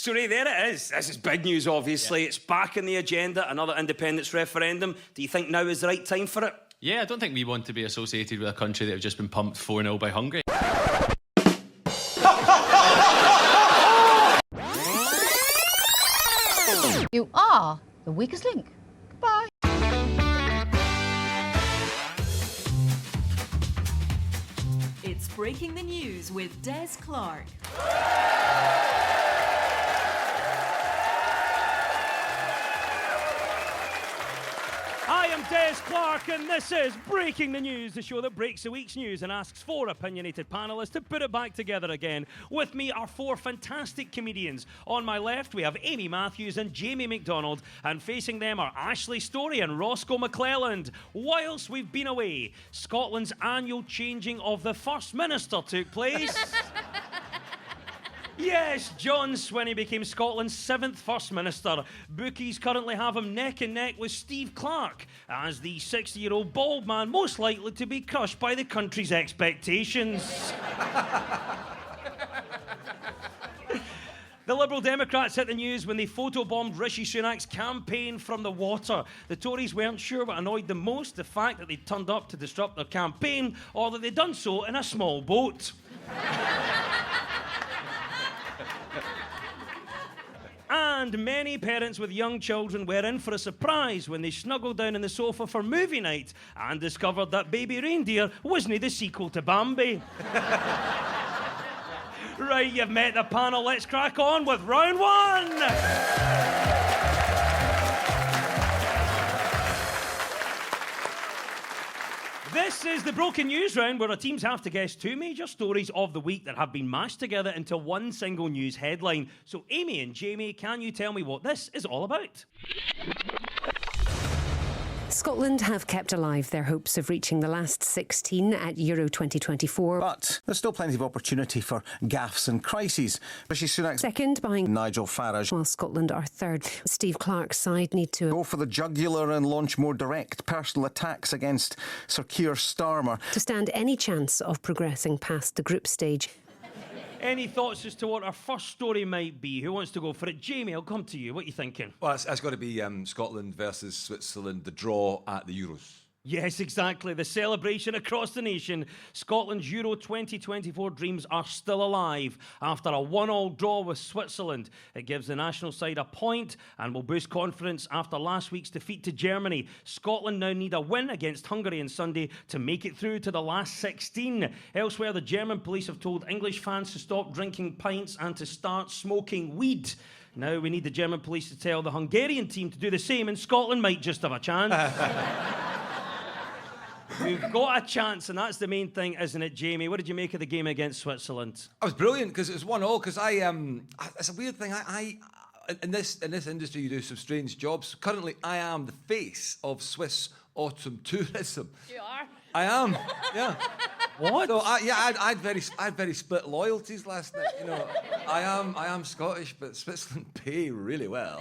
So, Ray, there it is. This is big news, obviously. Yeah. It's back in the agenda, another independence referendum. Do you think now is the right time for it? Yeah, I don't think we want to be associated with a country that have just been pumped 4-0 by Hungary. You are the weakest link. Goodbye. It's Breaking the News with Des Clark. I am Des Clark, and this is Breaking the News, the show that breaks the week's news and asks four opinionated panellists to put it back together again. With me are four fantastic comedians. On my left, we have Amy Matthews and Jamie McDonald, and facing them are Ashley Storey and Roscoe McClelland. Whilst we've been away, Scotland's annual changing of the First Minister took place. Yes, John Swinney became Scotland's 7th First Minister. Bookies currently have him neck and neck with Steve Clark as the 60-year-old bald man most likely to be crushed by the country's expectations. The Liberal Democrats hit the news when they photobombed Rishi Sunak's campaign from the water. The Tories weren't sure what annoyed them most, the fact that they'd turned up to disrupt their campaign or that they'd done so in a small boat. And many parents with young children were in for a surprise when they snuggled down on the sofa for movie night and discovered that Baby Reindeer wasn't the sequel to Bambi. Right, you've met the panel. Let's crack on with round one. This is the Broken News round, where our teams have to guess two major stories of the week that have been mashed together into one single news headline. So, Amy and Jamie, can you tell me what this is all about? Scotland have kept alive their hopes of reaching the last 16 at Euro 2024. But there's still plenty of opportunity for gaffes and crises. Rishi Sunak second behind Nigel Farage, while Scotland are third. Steve Clark's side need to go for the jugular and launch more direct personal attacks against Sir Keir Starmer to stand any chance of progressing past the group stage. Any thoughts as to what our first story might be? Who wants to go for it? Jamie, I'll come to you. What are you thinking? Well, it's got to be Scotland versus Switzerland, the draw at the Euros. Yes, exactly. The celebration across the nation. Scotland's Euro 2024 dreams are still alive after a 1-1 draw with Switzerland. It gives the national side a point and will boost confidence after last week's defeat to Germany. Scotland now need a win against Hungary on Sunday to make it through to the last 16. Elsewhere, the German police have told English fans to stop drinking pints and to start smoking weed. Now we need the German police to tell the Hungarian team to do the same, and Scotland might just have a chance. We've got a chance, and that's the main thing, isn't it, Jamie? What did you make of the game against Switzerland? I was brilliant because it was 1-1. Because it's a weird thing. I in this industry, you do some strange jobs. Currently, I am the face of Swiss autumn tourism. You are? I am. Yeah. What? So I had very split loyalties last night. You know, I am Scottish, but Switzerland pay really well.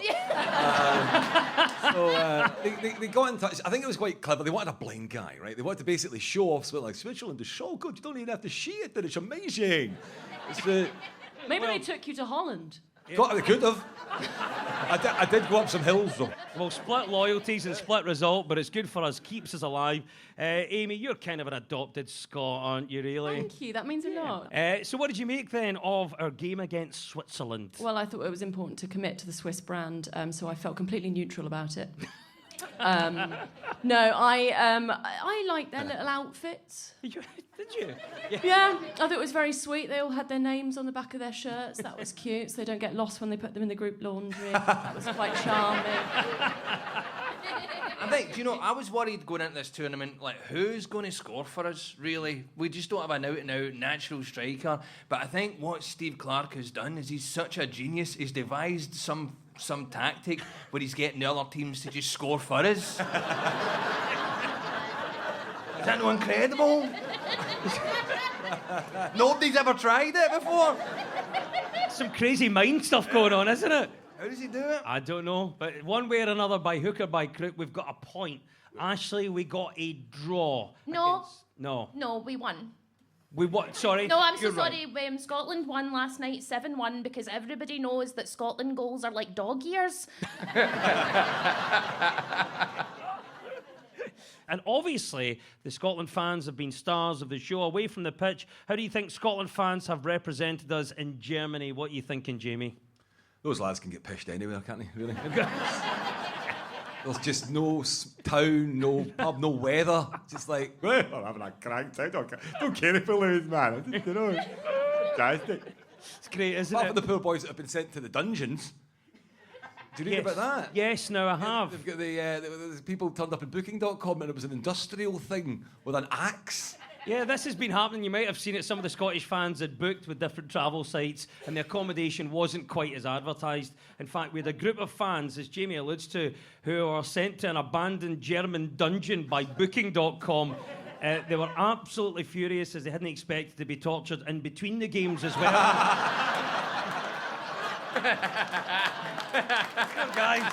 They got in touch. I think it was quite clever. They wanted a blind guy, right? They wanted to basically show off Switzerland. Like, Switzerland is so good. You don't even have to see it. It's amazing. Maybe they took you to Holland. They could have. I did go up some hills, though. Well, split loyalties and split result, but it's good for us, keeps us alive. Amy, you're kind of an adopted Scot, aren't you, really? Thank you, that means a lot. So what did you make, then, of our game against Switzerland? Well, I thought it was important to commit to the Swiss brand, so I felt completely neutral about it. No, I liked their little outfits. Did you? Yeah, I thought it was very sweet. They all had their names on the back of their shirts. That was cute, so they don't get lost when they put them in the group laundry. That was quite charming. I think, I was worried going into this tournament, like, who's going to score for us, really? We just don't have an out-and-out natural striker. But I think what Steve Clark has done is he's such a genius. He's devised some tactic where he's getting the other teams to just score for us. Is that not incredible? Nobody's ever tried it before. Some crazy mind stuff going on, isn't it? How does he do it? I don't know, but one way or another, by hook or by crook, we've got a point. Ashley, we got a draw. No. No. No, we won. We what? Sorry. No, I'm so You're right. sorry. Scotland won last night 7-1 because everybody knows that Scotland goals are like dog ears. And obviously, the Scotland fans have been stars of the show away from the pitch. How do you think Scotland fans have represented us in Germany? What are you thinking, Jamie? Those lads can get pished anywhere, can't they? Really? There's just no town, no pub, no weather. Just like, well, I'm having a crank time. Don't care if we lose, man. I just, fantastic. It's great, isn't Apart it? from the poor boys that have been sent to the dungeons. Do you read about that? Yes, now I have. They've got the people turned up at Booking.com and it was an industrial thing with an axe. Yeah, this has been happening. You might have seen it. Some of the Scottish fans had booked with different travel sites, and the accommodation wasn't quite as advertised. In fact, we had a group of fans, as Jamie alludes to, who were sent to an abandoned German dungeon by Booking.com. They were absolutely furious as they hadn't expected to be tortured in between the games as well. Guys.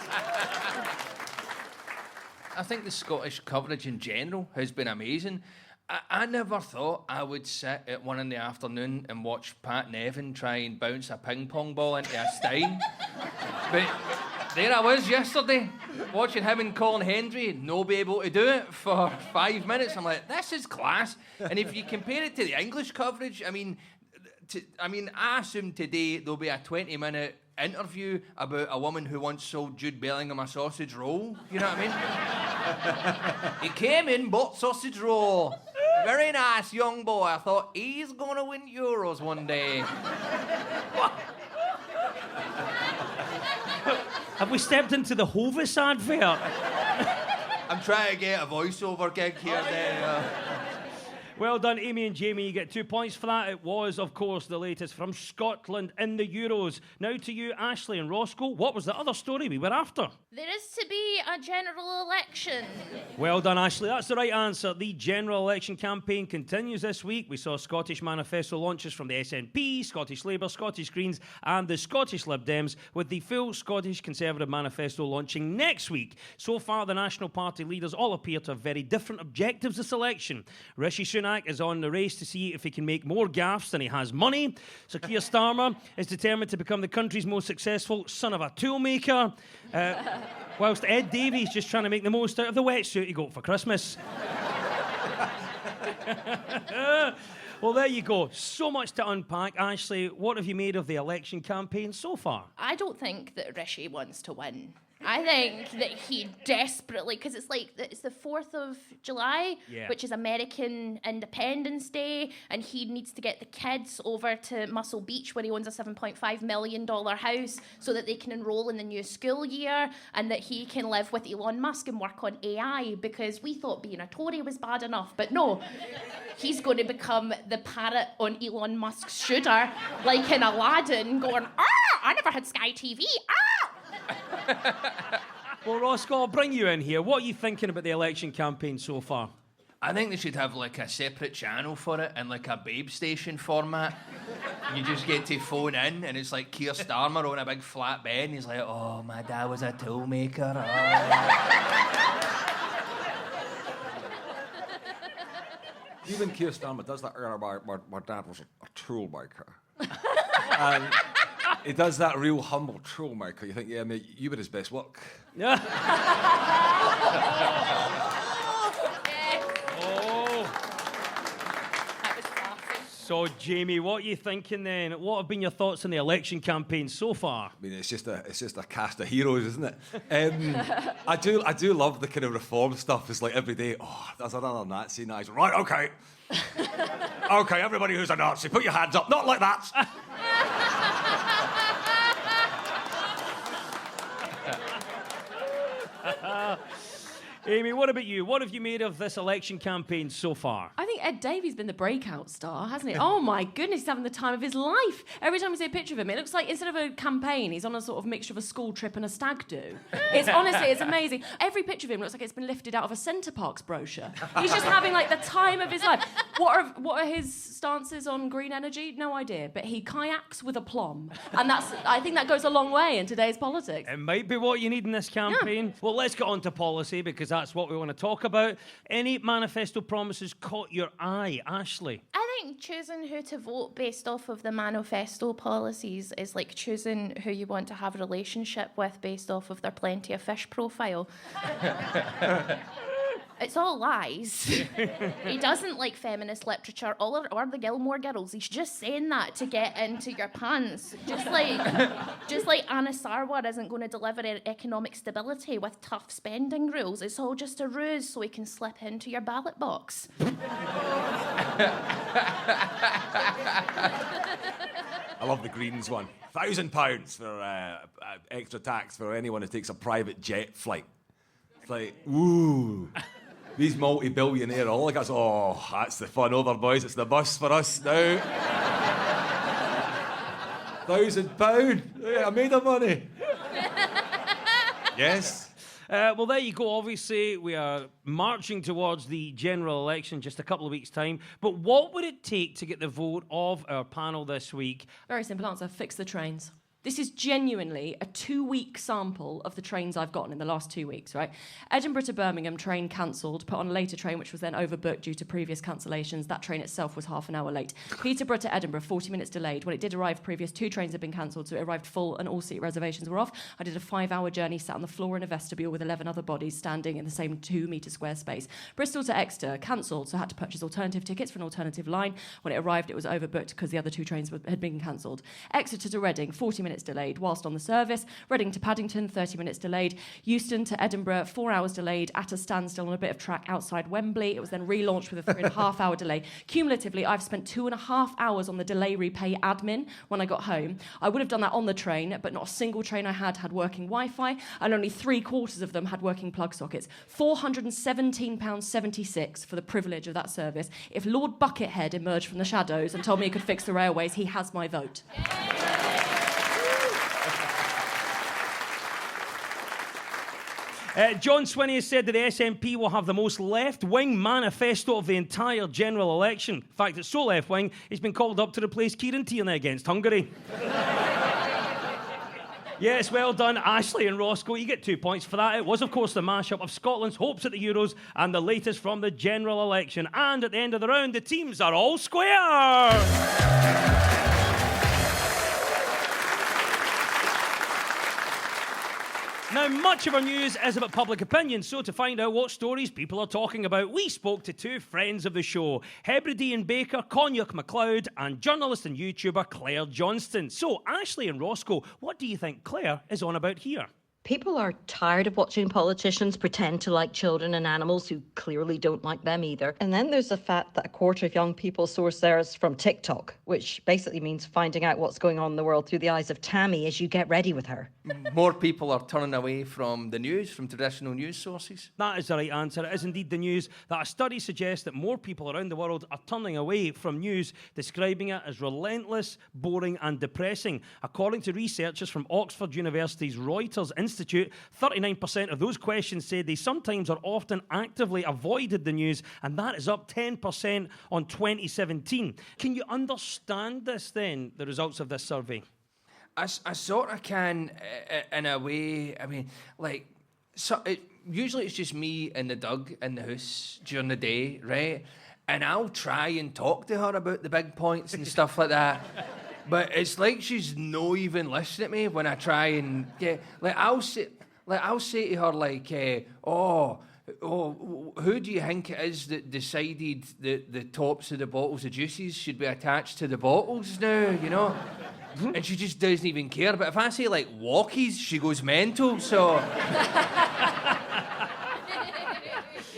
I think the Scottish coverage in general has been amazing. I never thought I would sit at 1 in the afternoon and watch Pat Nevin try and bounce a ping pong ball into a stein. But there I was yesterday, watching him and Colin Hendry no be able to do it for 5 minutes. I'm like, this is class. And if you compare it to the English coverage, I mean, I assume today there'll be a 20-minute interview about a woman who once sold Jude Bellingham a sausage roll. You know what I mean? He came in, bought sausage roll. Very nice young boy. I thought he's gonna win Euros one day. Have we stepped into the Hovis advert? I'm trying to get a voiceover gig here then. Well done, Amy and Jamie. You get 2 points for that. It was, of course, the latest from Scotland in the Euros. Now to you, Ashley and Roscoe. What was the other story we were after? There is to be a general election. Well done, Ashley. That's the right answer. The general election campaign continues this week. We saw Scottish manifesto launches from the SNP, Scottish Labour, Scottish Greens and the Scottish Lib Dems, with the full Scottish Conservative manifesto launching next week. So far, the National Party leaders all appear to have very different objectives this election. Rishi Sunak is on the race to see if he can make more gaffes than he has money. Sir Keir Starmer is determined to become the country's most successful son of a toolmaker. Whilst Ed Davies just trying to make the most out of the wetsuit he got for Christmas. Well, there you go. So much to unpack. Ashley, what have you made of the election campaign so far? I don't think that Rishi wants to win. I think that he desperately, because it's the 4th of July, which is American Independence Day, and he needs to get the kids over to Muscle Beach where he owns a $7.5 million house so that they can enroll in the new school year and that he can live with Elon Musk and work on AI, because we thought being a Tory was bad enough, but no. He's going to become the parrot on Elon Musk's shooter, like in Aladdin, going, I never had Sky TV, Well, Roscoe, I'll bring you in here. What are you thinking about the election campaign so far? I think they should have like a separate channel for it in like a Babe Station format. You just get to phone in and it's like Keir Starmer on a big flat bed and he's like, oh, my dad was a toolmaker. Even Keir Starmer does that. My dad was a toolmaker. And he does that real humble toolmaker. You think, yeah, mate, you were his best work. Yeah. So, Jamie, what are you thinking then? What have been your thoughts on the election campaign so far? I mean, it's just a cast of heroes, isn't it? I do love the kind of reform stuff. It's like every day, oh, there's another Nazi. Nice. Right, okay. Okay, everybody who's a Nazi, put your hands up. Not like that. Amy, what about you? What have you made of this election campaign so far? I think Ed Davies been the breakout star, hasn't he? Oh my goodness, he's having the time of his life. Every time we see a picture of him, it looks like instead of a campaign, he's on a sort of mixture of a school trip and a stag do. It's honestly, it's amazing. Every picture of him looks like it's been lifted out of a Centre Parks brochure. He's just having like the time of his life. What are his stances on green energy? No idea. But he kayaks with aplomb, and I think that goes a long way in today's politics. It might be what you need in this campaign. Yeah. Well, let's get on to policy because that's what we want to talk about. Any manifesto promises caught your eye. Ashley? I think choosing who to vote based off of the manifesto policies is like choosing who you want to have a relationship with based off of their Plenty of Fish profile. It's all lies. He doesn't like feminist literature or the Gilmore Girls. He's just saying that to get into your pants. Just like Anna Sarwar isn't going to deliver economic stability with tough spending rules. It's all just a ruse so he can slip into your ballot box. I love the Greens one. £1,000 for extra tax for anyone who takes a private jet flight. It's like, ooh. These multi-billionaire oligarchs, oh, that's the fun over, boys. It's the bus for us now. £1,000. Yeah, I made the money. Yes. Well, there you go. Obviously, we are marching towards the general election just a couple of weeks' time. But what would it take to get the vote of our panel this week? Very simple answer, fix the trains. This is genuinely a 2-week sample of the trains I've gotten in the last 2 weeks, right? Edinburgh to Birmingham, train cancelled, put on a later train, which was then overbooked due to previous cancellations. That train itself was half an hour late. Peterborough to Edinburgh, 40 minutes delayed. When it did arrive, previous 2 trains had been cancelled, so it arrived full and all seat reservations were off. I did a 5-hour journey, sat on the floor in a vestibule with 11 other bodies standing in the same 2-metre square space. Bristol to Exeter, cancelled, so I had to purchase alternative tickets for an alternative line. When it arrived, it was overbooked because the other 2 trains had been cancelled. Exeter to Reading, 40 minutes delayed whilst on the service. Reading to Paddington, 30 minutes delayed. Euston to Edinburgh, 4 hours delayed at a standstill on a bit of track outside Wembley. It was then relaunched with a 3.5 hour delay. Cumulatively, I've spent 2.5 hours on the delay repay admin when I got home. I would have done that on the train, but not a single train I had working Wi-Fi, and only 3/4 of them had working plug sockets. £417.76 for the privilege of that service. If Lord Buckethead emerged from the shadows and told me he could fix the railways, he has my vote. John Swinney has said that the SNP will have the most left-wing manifesto of the entire general election. In fact, it's so left-wing, he's been called up to replace Kieran Tierney against Hungary. Yes, well done, Ashley and Roscoe. You get 2 points for that. It was, of course, the mashup of Scotland's hopes at the Euros and the latest from the general election. And at the end of the round, the teams are all square. Now, much of our news is about public opinion, so to find out what stories people are talking about, we spoke to 2 friends of the show, Hebridean baker Cognac MacLeod and journalist and YouTuber Claire Johnston. So, Ashley and Roscoe, what do you think Claire is on about here? People are tired of watching politicians pretend to like children and animals who clearly don't like them either. And then there's the fact that 1/4 of young people source theirs from TikTok, which basically means finding out what's going on in the world through the eyes of Tammy as you get ready with her. More people are turning away from the news, from traditional news sources. That is the right answer. It is indeed the news that a study suggests that more people around the world are turning away from news, describing it as relentless, boring and depressing. According to researchers from Oxford University's Reuters Institute, 39% of those questions said they sometimes or often actively avoided the news, and that is up 10% on 2017. Can you understand this then, the results of this survey? I sort of can, in a way. I mean, like, usually it's just me and the Doug in the house during the day, right? And I'll try and talk to her about the big points and stuff like that. But it's like she's no even listening to me when I try and get. I'll say to her like, who do you think it is that decided that the tops of the bottles of juices should be attached to the bottles now? You know. And she just doesn't even care. But if I say, like, walkies, she goes mental, so...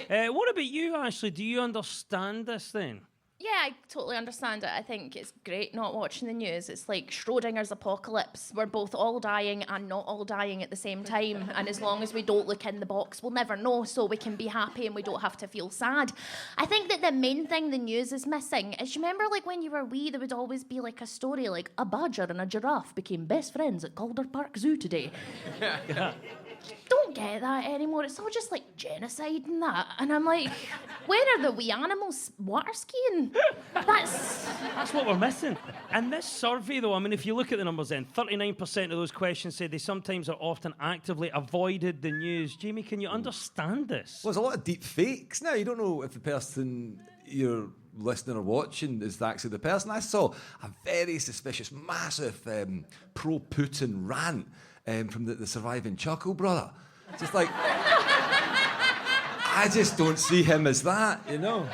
What about you, Ashley? Do you understand this then? Yeah, I totally understand it. I think it's great not watching the news. It's like Schrodinger's apocalypse. We're both all dying and not all dying at the same time. And as long as we don't look in the box, we'll never know, so we can be happy and we don't have to feel sad. I think that the main thing the news is missing is, you remember, like, when you were wee, there would always be, like, a story like, a badger and a giraffe became best friends at Calder Park Zoo today. Yeah. Don't get that anymore. It's all just like genocide and that. And I'm like, where are the wee animals water skiing? That's what we're missing. And this survey, though, I mean, if you look at the numbers then, 39% of those questions said they sometimes or often actively avoided the news. Jamie, can you understand this? Well, there's a lot of deep fakes now. You don't know if the person you're listening or watching is actually the person. I saw a very suspicious, massive pro-Putin rant from the surviving Chuckle brother. Just like, I just don't see him as that, you know.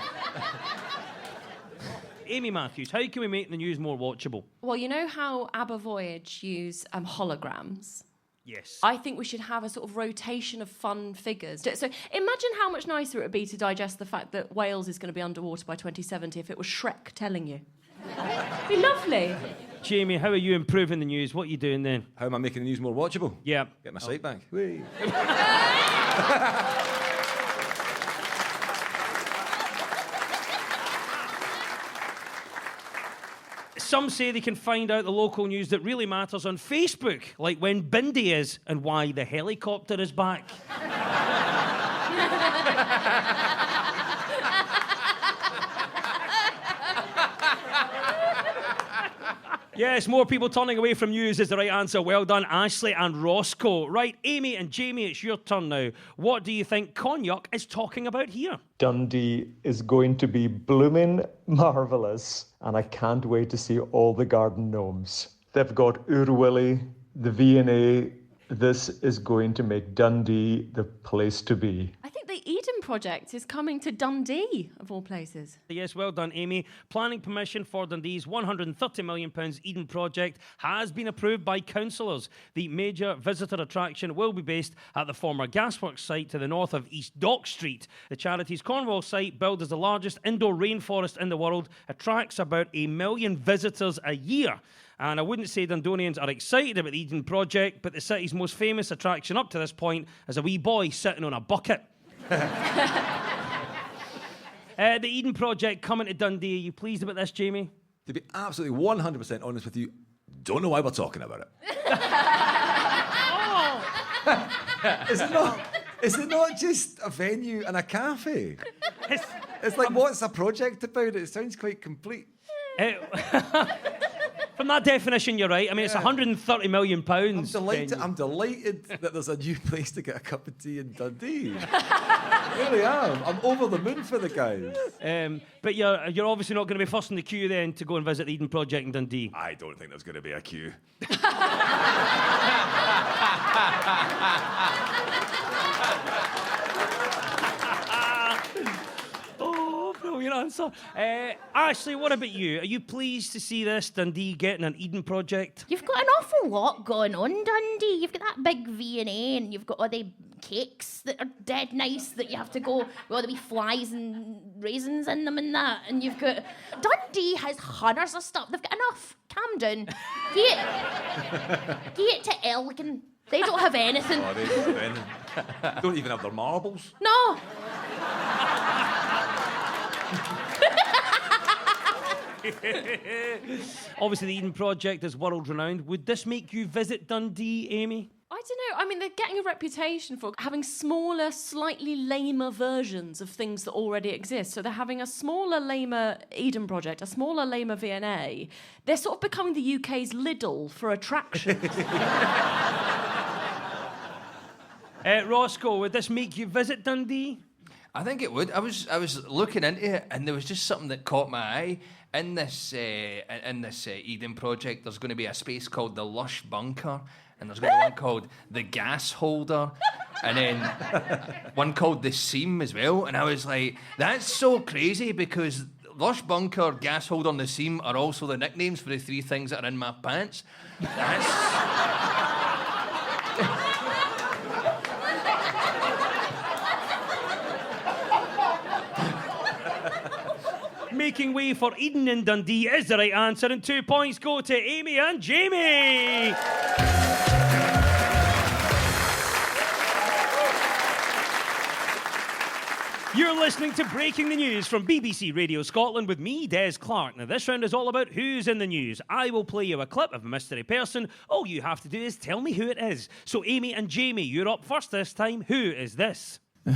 Amy Matthews, how can we make the news more watchable? Well, you know how ABBA Voyage use holograms? Yes. I think we should have a sort of rotation of fun figures. So imagine how much nicer it would be to digest the fact that Wales is going to be underwater by 2070 if it was Shrek telling you. It'd be lovely. Jamie, how are you improving the news? What are you doing then? How am I making the news more watchable? Yeah. Get my sight back. Whee. Some say they can find out the local news that really matters on Facebook, like when Bindi is and why the helicopter is back. Yes, more people turning away from news is the right answer. Well done, Ashley and Roscoe. Right, Amy and Jamie, it's your turn now. What do you think Cognac is talking about here? Dundee is going to be bloomin' marvellous, and I can't wait to see all the garden gnomes. They've got Urwilly, the V&A. This is going to make Dundee the place to be. I think the Eden Project is coming to Dundee, of all places. Yes, well done, Amy. Planning permission for Dundee's £130 million Eden Project has been approved by councillors. The major visitor attraction will be based at the former gasworks site to the north of East Dock Street. The charity's Cornwall site, billed as the largest indoor rainforest in the world, attracts about 1 million visitors a year. And I wouldn't say Dundonians are excited about the Eden Project, but the city's most famous attraction up to this point is a wee boy sitting on a bucket. The Eden Project coming to Dundee. Are you pleased about this, Jamie? To be absolutely 100% honest with you, don't know why we're talking about it. Is it not just a venue and a cafe? It's like, what's a project about? It sounds quite complete. From that definition, you're right. I mean, it's £130 million. I'm delighted that there's a new place to get a cup of tea in Dundee. I really am. I'm over the moon for the guys. But you're obviously not going to be first in the queue then to go and visit the Eden Project in Dundee. I don't think there's going to be a queue. Brilliant answer. Ashley, what about you? Are you pleased to see this Dundee getting an Eden Project? You've got an awful lot going on, Dundee. You've got that big V&A, and you've got all the cakes that are dead nice that you have to go with all the wee flies and raisins in them and that. And you've got... Dundee has hundreds of stuff. They've got enough. Calm down. Get to Elgin. They don't have anything. Oh, they don't have anything. Don't even have their marbles. No. Obviously, the Eden Project is world renowned. Would this make you visit Dundee, Amy? I don't know. I mean, they're getting a reputation for having smaller, slightly lamer versions of things that already exist. So they're having a smaller, lamer Eden Project, a smaller, lamer V&A. They're sort of becoming the UK's Lidl for attractions. Roscoe, would this make you visit Dundee? I think it would. I was looking into it, and there was just something that caught my eye. In this Eden Project, there's going to be a space called the Lush Bunker, and there's going to be one called the Gas Holder, and then one called the Seam as well. And I was like, that's so crazy, because Lush Bunker, Gas Holder, and the Seam are also the nicknames for the three things that are in my pants. Making way for Eden in Dundee is the right answer, and 2 points go to Amy and Jamie. You're listening to Breaking the News from BBC Radio Scotland with me, Des Clark. Now, this round is all about who's in the news. I will play you a clip of a mystery person. All you have to do is tell me who it is. So, Amy and Jamie, you're up first this time. Who is this? You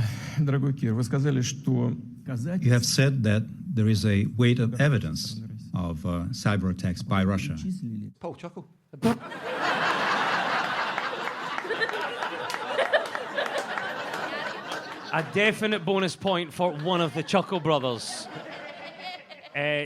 have said that there is a weight of evidence of cyber attacks by Russia. Paul Chuckle. A definite bonus point for one of the Chuckle brothers.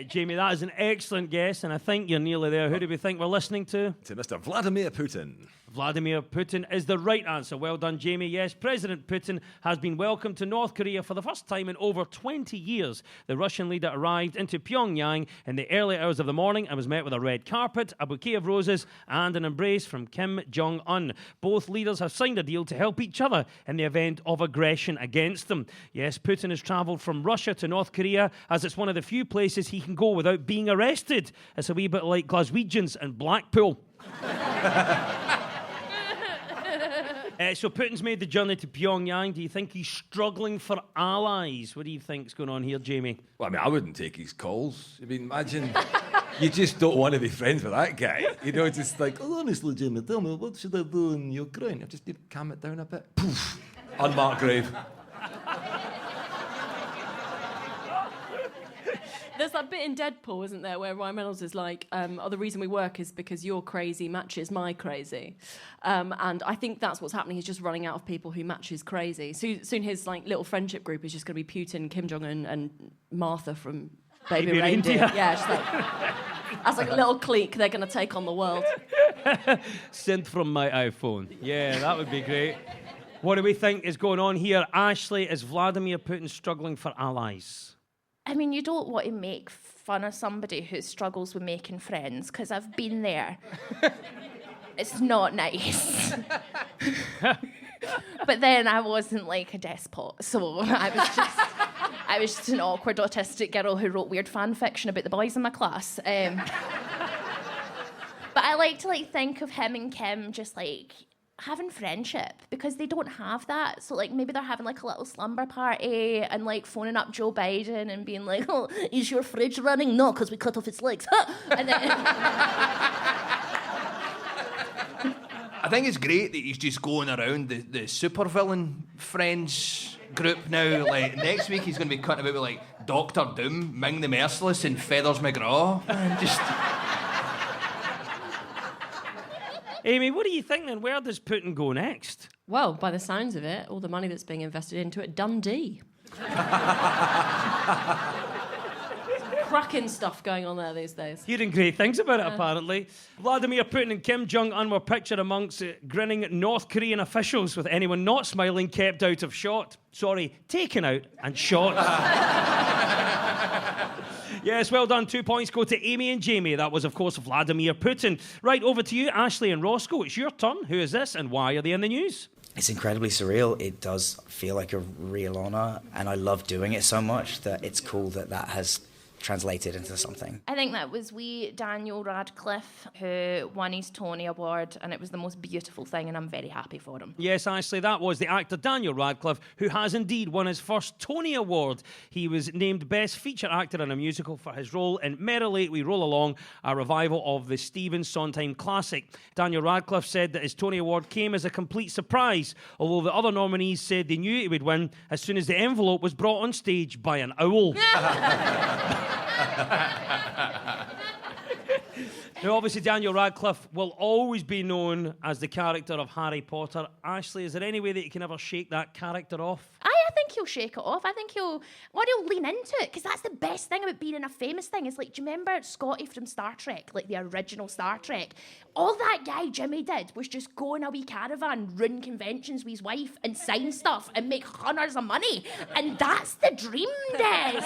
Jamie, that is an excellent guess, and I think you're nearly there. Who do we think we're listening to? To Mr. Vladimir Putin. Vladimir Putin is the right answer. Well done, Jamie. Yes, President Putin has been welcomed to North Korea for the first time in over 20 years. The Russian leader arrived into Pyongyang in the early hours of the morning and was met with a red carpet, a bouquet of roses, and an embrace from Kim Jong-un. Both leaders have signed a deal to help each other in the event of aggression against them. Yes, Putin has travelled from Russia to North Korea as it's one of the few places he can go without being arrested. It's a wee bit like Glaswegians and Blackpool. So Putin's made the journey to Pyongyang. Do you think he's struggling for allies? What do you think's going on here, Jamie? Well, I mean, I wouldn't take his calls. I mean, imagine you just don't want to be friends with that guy. You know, just like, oh, honestly, Jamie, tell me, what should I do in Ukraine? I just need to calm it down a bit. Poof. Unmarked grave. There's that bit in Deadpool, isn't there, where Ryan Reynolds is like, the reason we work is because your crazy matches my crazy. And I think that's what's happening. He's just running out of people who match his crazy. Soon his like little friendship group is just going to be Putin, Kim Jong-un, and Martha from Baby Reindeer. Yeah, just like, as like a little clique, they're going to take on the world. Sent from my iPhone. Yeah, that would be great. What do we think is going on here? Ashley, is Vladimir Putin struggling for allies? I mean, you don't want to make fun of somebody who struggles with making friends, because I've been there. It's not nice. But then I wasn't like a despot, so I was just an awkward autistic girl who wrote weird fan fiction about the boys in my class. But I like to think of him and Kim just like having friendship, because they don't have that. So like maybe they're having like a little slumber party and like phoning up Joe Biden and being like, oh, is your fridge running? No, because we cut off its legs. And then I think it's great that he's just going around the supervillain friends group now. Like next week he's going to be cutting about with like Doctor Doom, Ming the Merciless, and Feathers McGraw. And just Amy, what do you think then? Where does Putin go next? Well, by the sounds of it, all the money that's being invested into it, Dundee. Cracking stuff going on there these days. Hearing great things about it, apparently. Vladimir Putin and Kim Jong-un were pictured amongst grinning North Korean officials, with anyone not smiling kept out of shot. Sorry, taken out and shot. Yes, well done. 2 points go to Amy and Jamie. That was, of course, Vladimir Putin. Right, over to you, Ashley and Roscoe. It's your turn. Who is this and why are they in the news? It's incredibly surreal. It does feel like a real honour, and I love doing it so much that it's cool that that has translated into something. I think that was Daniel Radcliffe who won his Tony Award, and it was the most beautiful thing, and I'm very happy for him. Yes, Ashley, that was the actor Daniel Radcliffe, who has indeed won his first Tony Award. He was named Best Feature Actor in a Musical for his role in Merrily We Roll Along, a revival of the Stephen Sondheim classic. Daniel Radcliffe said that his Tony Award came as a complete surprise, although the other nominees said they knew he would win as soon as the envelope was brought on stage by an owl. Now, obviously, Daniel Radcliffe will always be known as the character of Harry Potter. Ashley, is there any way that you can ever shake that character off? I think he'll shake it off. I think he'll lean into it, because that's the best thing about being in a famous thing. Is like, do you remember Scotty from Star Trek, like the original Star Trek? All that guy Jimmy did was just go in a wee caravan, run conventions with his wife, and sign stuff and make hundreds of money. And that's the dream, Des.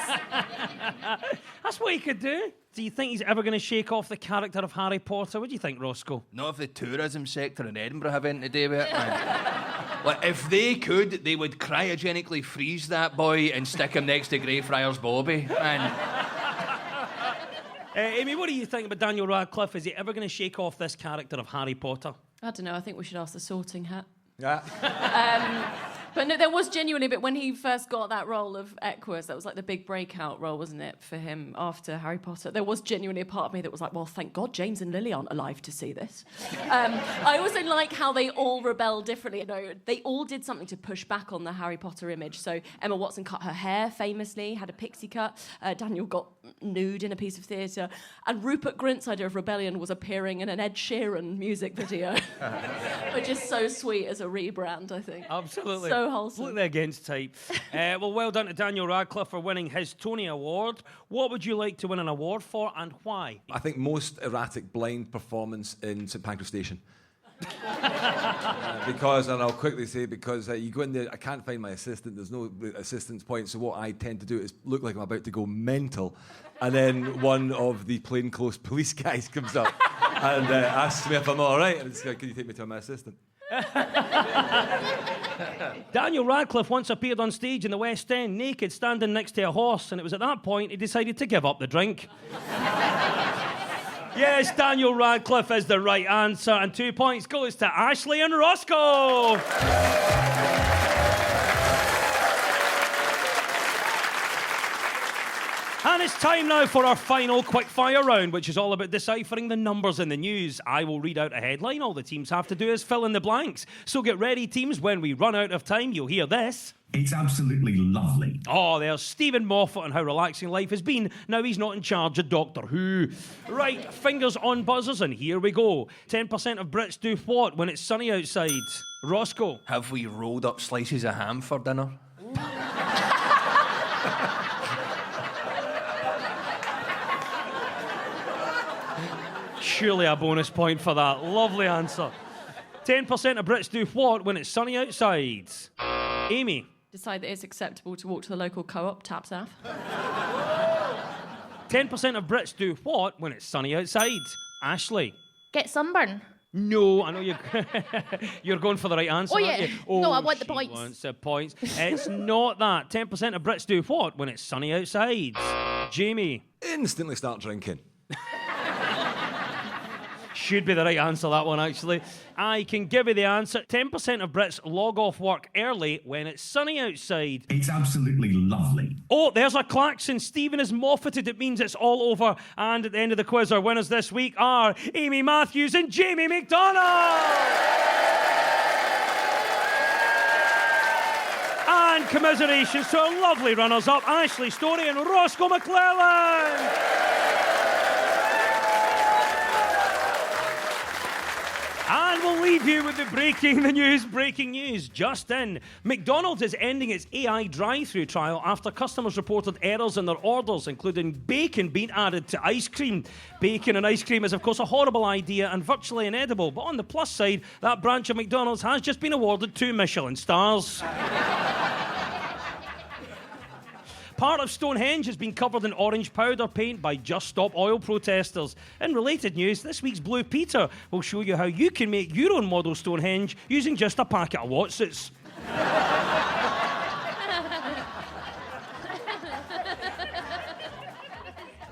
That's what he could do. Do you think he's ever going to shake off the character of Harry Potter? What do you think, Roscoe? not if the tourism sector in Edinburgh have anything to do with it, man. Like, if they could, they would cryogenically freeze that boy and stick him next to Greyfriars Bobby. And Amy, what do you think about Daniel Radcliffe? Is he ever going to shake off this character of Harry Potter? I don't know. I think we should ask the Sorting Hat. Yeah. But no, there was genuinely, but when he first got that role of Equus, that was like the big breakout role, wasn't it, for him after Harry Potter? There was genuinely a part of me that was like, well, thank God James and Lily aren't alive to see this. I also like how they all rebel differently. You know, they all did something to push back on the Harry Potter image. So Emma Watson cut her hair famously, had a pixie cut. Daniel got nude in a piece of theatre. And Rupert Grint's idea of rebellion was appearing in an Ed Sheeran music video, which is so sweet as a rebrand, I think. Absolutely. So so wholesome. Look, they're against type. Well done to Daniel Radcliffe for winning his Tony Award. What would you like to win an award for and why? I think most erratic blind performance in St Pancras Station. Because, and I'll quickly say, because you go in there, I can't find my assistant, there's no assistance point, so what I tend to do is look like I'm about to go mental, and then one of the plainclothes police guys comes up and asks me if I'm all right, and it's like, can you take me to my assistant? Daniel Radcliffe once appeared on stage in the West End naked, standing next to a horse, and it was at that point he decided to give up the drink. Yes, Daniel Radcliffe is the right answer, and 2 points goes to Ashley and Roscoe. And it's time now for our final quickfire round, which is all about deciphering the numbers in the news. I will read out a headline. All the teams have to do is fill in the blanks. So get ready, teams. When we run out of time, you'll hear this. It's absolutely lovely. Oh, there's Stephen Moffat and how relaxing life has been. Now he's not in charge of Doctor Who. Right, fingers on buzzers, and here we go. 10% of Brits do what when it's sunny outside? Roscoe. Have we rolled up slices of ham for dinner? Surely a bonus point for that. Lovely answer. 10% of Brits do what when it's sunny outside? Amy. Decide that it's acceptable to walk to the local co-op, taps off. 10% of Brits do what when it's sunny outside? Ashley. Get sunburn. No, I know you're going for the right answer, Oh, aren't yeah. you? No, I want the she points. wants the points. It's not that. 10% of Brits do what when it's sunny outside? Jamie. Instantly start drinking. Should be the right answer, that one, actually. I can give you the answer. 10% of Brits log off work early when it's sunny outside. It's absolutely lovely. Oh, there's a klaxon. Stephen is moffated. It means it's all over. And at the end of the quiz, our winners this week are Amy Matthews and Jamie McDonald. And commiserations to our lovely runners-up, Ashley Storey and Roscoe McClellan. And we'll leave you with the breaking news. Just in, McDonald's is ending its AI drive-through trial after customers reported errors in their orders, including bacon being added to ice cream. Bacon and ice cream is, of course, a horrible idea and virtually inedible. But on the plus side, that branch of McDonald's has just been awarded 2 Michelin stars. Part of Stonehenge has been covered in orange powder paint by Just Stop Oil protesters. In related news, this week's Blue Peter will show you how you can make your own model Stonehenge using just a packet of Watsits.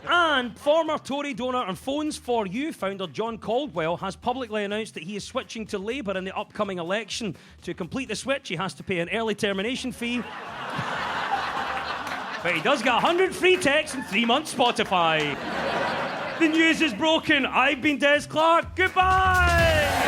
And former Tory donor and Phones For You founder John Caldwell has publicly announced that he is switching to Labour in the upcoming election. To complete the switch, he has to pay an early termination fee. But he does get 100 free texts and 3 months Spotify. The news is broken. I've been Des Clark. Goodbye!